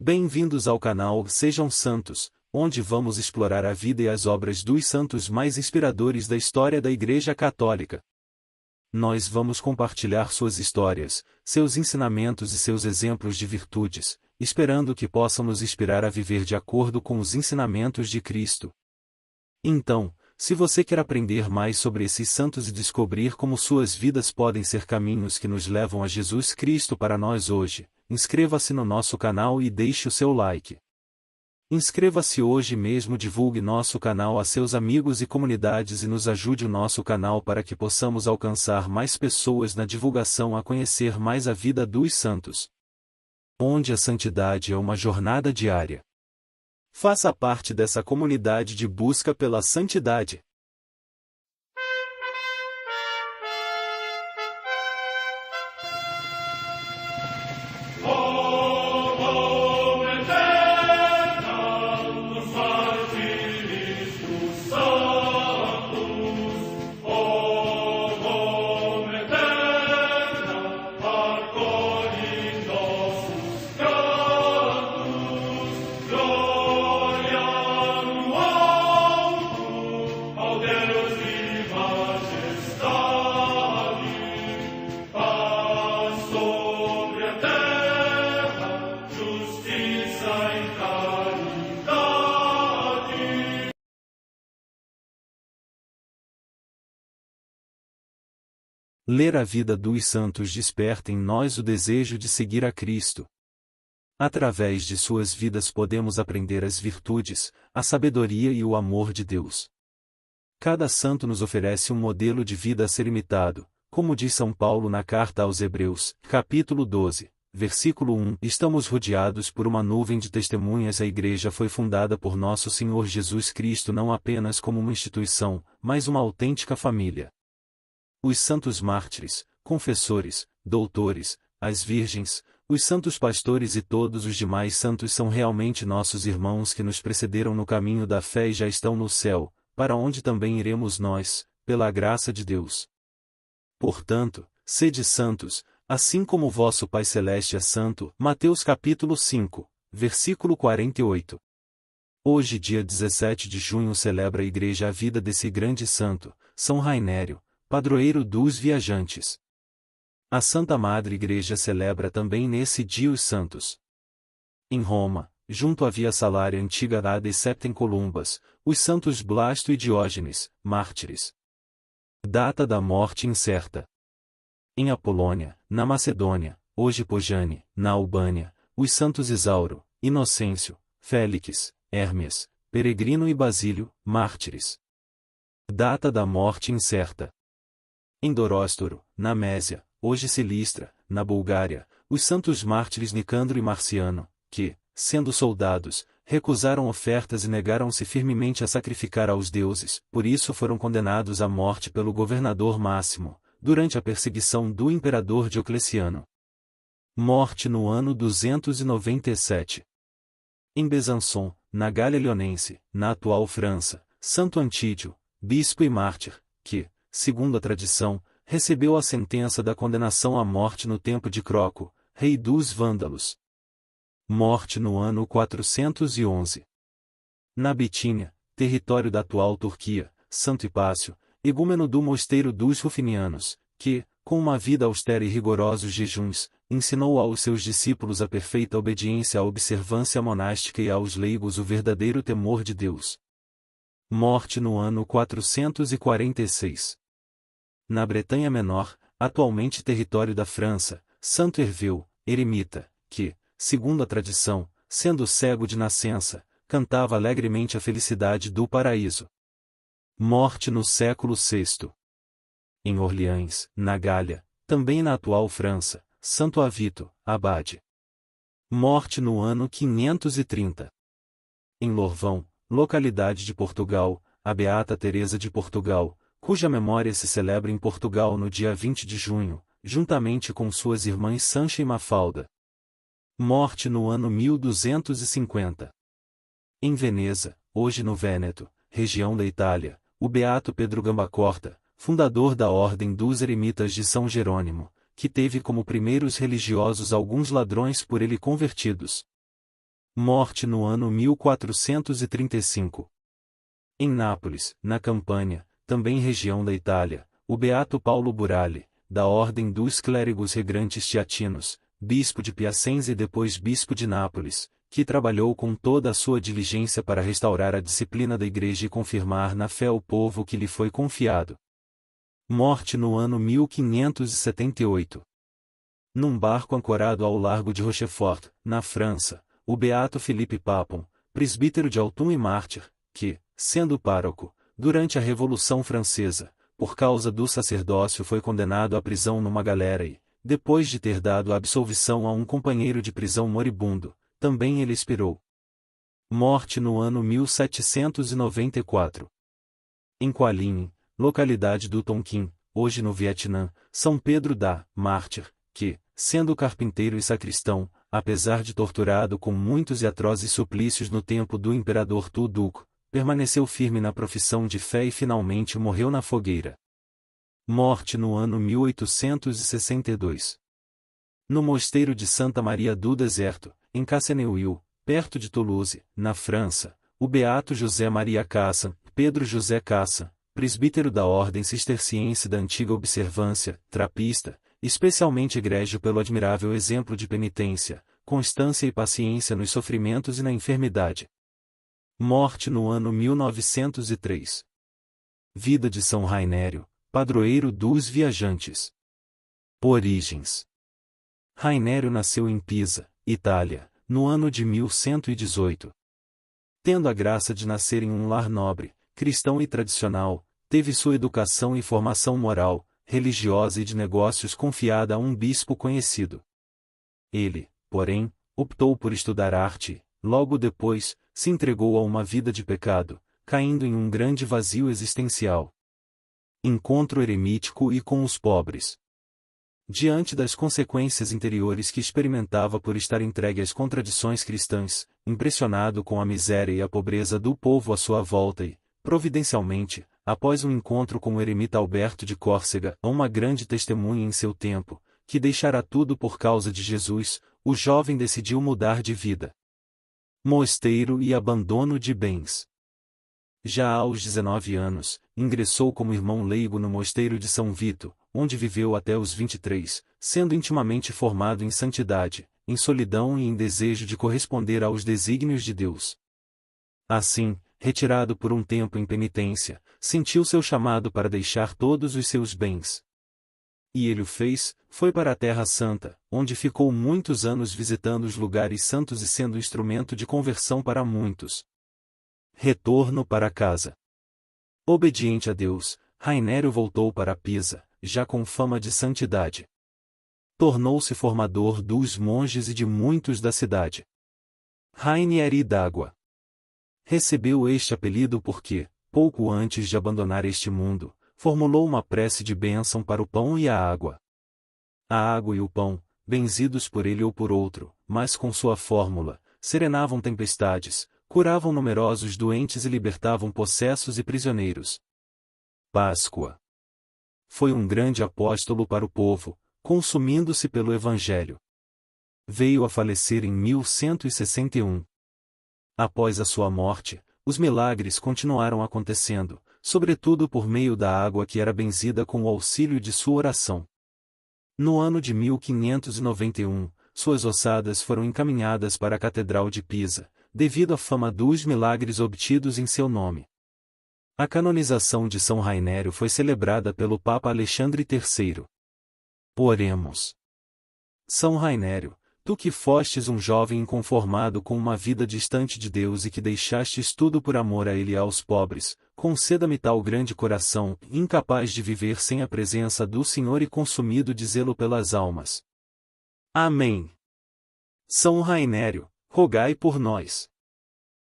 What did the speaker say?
Bem-vindos ao canal Sejam Santos, onde vamos explorar a vida e as obras dos santos mais inspiradores da história da Igreja Católica. Nós vamos compartilhar suas histórias, seus ensinamentos e seus exemplos de virtudes, esperando que possam nos inspirar a viver de acordo com os ensinamentos de Cristo. Então, se você quer aprender mais sobre esses santos e descobrir como suas vidas podem ser caminhos que nos levam a Jesus Cristo para nós hoje, inscreva-se no nosso canal e deixe o seu like. Inscreva-se hoje mesmo, divulgue nosso canal a seus amigos e comunidades e nos ajude o nosso canal para que possamos alcançar mais pessoas na divulgação a conhecer mais a vida dos santos. Onde a santidade é uma jornada diária. Faça parte dessa comunidade de busca pela santidade. Ler a vida dos santos desperta em nós o desejo de seguir a Cristo. Através de suas vidas podemos aprender as virtudes, a sabedoria e o amor de Deus. Cada santo nos oferece um modelo de vida a ser imitado, como diz São Paulo na carta aos Hebreus, capítulo 12, versículo 1. Estamos rodeados por uma nuvem de testemunhas. A Igreja foi fundada por nosso Senhor Jesus Cristo não apenas como uma instituição, mas uma autêntica família. Os santos mártires, confessores, doutores, as virgens, os santos pastores e todos os demais santos são realmente nossos irmãos que nos precederam no caminho da fé e já estão no céu, para onde também iremos nós, pela graça de Deus. Portanto, sede santos, assim como o vosso Pai Celeste é santo. Mateus capítulo 5, versículo 48. Hoje, dia 17 de junho, celebra a Igreja a vida desse grande santo, São Rainério, padroeiro dos viajantes. A Santa Madre Igreja celebra também nesse dia os santos. Em Roma, junto à Via Salária Antiga ad Septem Columbas, os santos Blasto e Diógenes, mártires. Data da morte incerta. Em Apolônia, na Macedônia, hoje Pojane, na Albânia, os santos Isauro, Inocêncio, Félix, Hermes, Peregrino e Basílio, mártires. Data da morte incerta. Em Doróstoro, na Mésia, hoje Silistra, na Bulgária, os santos mártires Nicandro e Marciano, que, sendo soldados, recusaram ofertas e negaram-se firmemente a sacrificar aos deuses, por isso foram condenados à morte pelo governador Máximo, durante a perseguição do imperador Diocleciano. Morte no ano 297. Em Besançon, na Gália Leonense, na atual França, Santo Antídio, bispo e mártir, que, segundo a tradição, recebeu a sentença da condenação à morte no tempo de Croco, rei dos Vândalos. Morte no ano 411. Na Bitínia, território da atual Turquia, Santo Hipácio, igúmeno do mosteiro dos Rufinianos, que, com uma vida austera e rigorosos jejuns, ensinou aos seus discípulos a perfeita obediência à observância monástica e aos leigos o verdadeiro temor de Deus. Morte no ano 446. Na Bretanha Menor, atualmente território da França, Santo Herveu, eremita, que, segundo a tradição, sendo cego de nascença, cantava alegremente a felicidade do paraíso. Morte no século VI. Em Orleans, na Gália, também na atual França, Santo Avito, abade. Morte no ano 530. Em Lorvão, localidade de Portugal, a Beata Teresa de Portugal, cuja memória se celebra em Portugal no dia 20 de junho, juntamente com suas irmãs Sancha e Mafalda. Morte no ano 1250. Em Veneza, hoje no Vêneto, região da Itália, o beato Pedro Gambacorta, fundador da Ordem dos Eremitas de São Jerônimo, que teve como primeiros religiosos alguns ladrões por ele convertidos. Morte no ano 1435. Em Nápoles, na Campânia, também região da Itália, o beato Paulo Burale, da ordem dos clérigos regrantes teatinos, bispo de Piacenza e depois bispo de Nápoles, que trabalhou com toda a sua diligência para restaurar a disciplina da Igreja e confirmar na fé o povo que lhe foi confiado. Morte no ano 1578. Num barco ancorado ao largo de Rochefort, na França, o beato Philippe Papon, presbítero de Autun e mártir, que, sendo pároco, durante a Revolução Francesa, por causa do sacerdócio foi condenado à prisão numa galera e, depois de ter dado a absolvição a um companheiro de prisão moribundo, também ele expirou. Morte no ano 1794. Em Qualin, localidade do Tonkin, hoje no Vietnã, São Pedro da mártir, que, sendo carpinteiro e sacristão, apesar de torturado com muitos e atrozes suplícios no tempo do imperador Tu Duc, permaneceu firme na profissão de fé e finalmente morreu na fogueira. Morte no ano 1862. No mosteiro de Santa Maria do Deserto, em Casseneuil, perto de Toulouse, na França, o beato José Maria Cassa, Pedro José Cassa, presbítero da Ordem Cisterciense da Antiga Observância, trapista, especialmente egrégio pelo admirável exemplo de penitência, constância e paciência nos sofrimentos e na enfermidade. Morte no ano 1903. Vida de São Rainério, padroeiro dos viajantes. Origens. Rainério nasceu em Pisa, Itália, no ano de 1118. Tendo a graça de nascer em um lar nobre, cristão e tradicional, teve sua educação e formação moral, religiosa e de negócios confiada a um bispo conhecido. Ele, porém, optou por estudar arte, logo depois, se entregou a uma vida de pecado, caindo em um grande vazio existencial. Encontro eremítico e com os pobres. Diante das consequências interiores que experimentava por estar entregue às contradições cristãs, impressionado com a miséria e a pobreza do povo à sua volta e, providencialmente, após um encontro com o eremita Alberto de Córcega, uma grande testemunha em seu tempo, que deixará tudo por causa de Jesus, o jovem decidiu mudar de vida. Mosteiro e abandono de bens. Já aos 19 anos, ingressou como irmão leigo no mosteiro de São Vito, onde viveu até os 23, sendo intimamente formado em santidade, em solidão e em desejo de corresponder aos desígnios de Deus. Assim, retirado por um tempo em penitência, sentiu seu chamado para deixar todos os seus bens. E ele o fez, foi para a Terra Santa, onde ficou muitos anos visitando os lugares santos e sendo instrumento de conversão para muitos. Retorno para casa. Obediente a Deus, Rainério voltou para Pisa, já com fama de santidade. Tornou-se formador dos monges e de muitos da cidade. Rainieri d'Água. Recebeu este apelido porque, pouco antes de abandonar este mundo, formulou uma prece de bênção para o pão e a água. A água e o pão, benzidos por ele ou por outro, mas com sua fórmula, serenavam tempestades, curavam numerosos doentes e libertavam possessos e prisioneiros. Páscoa. Foi um grande apóstolo para o povo, consumindo-se pelo Evangelho. Veio a falecer em 1161. Após a sua morte, os milagres continuaram acontecendo, sobretudo por meio da água que era benzida com o auxílio de sua oração. No ano de 1591, suas ossadas foram encaminhadas para a Catedral de Pisa, devido à fama dos milagres obtidos em seu nome. A canonização de São Rainério foi celebrada pelo Papa Alexandre III. Oremos. São Rainério, tu que fostes um jovem inconformado com uma vida distante de Deus e que deixastes tudo por amor a Ele e aos pobres, conceda-me tal grande coração, incapaz de viver sem a presença do Senhor e consumido de zelo pelas almas. Amém. São Rainério, rogai por nós.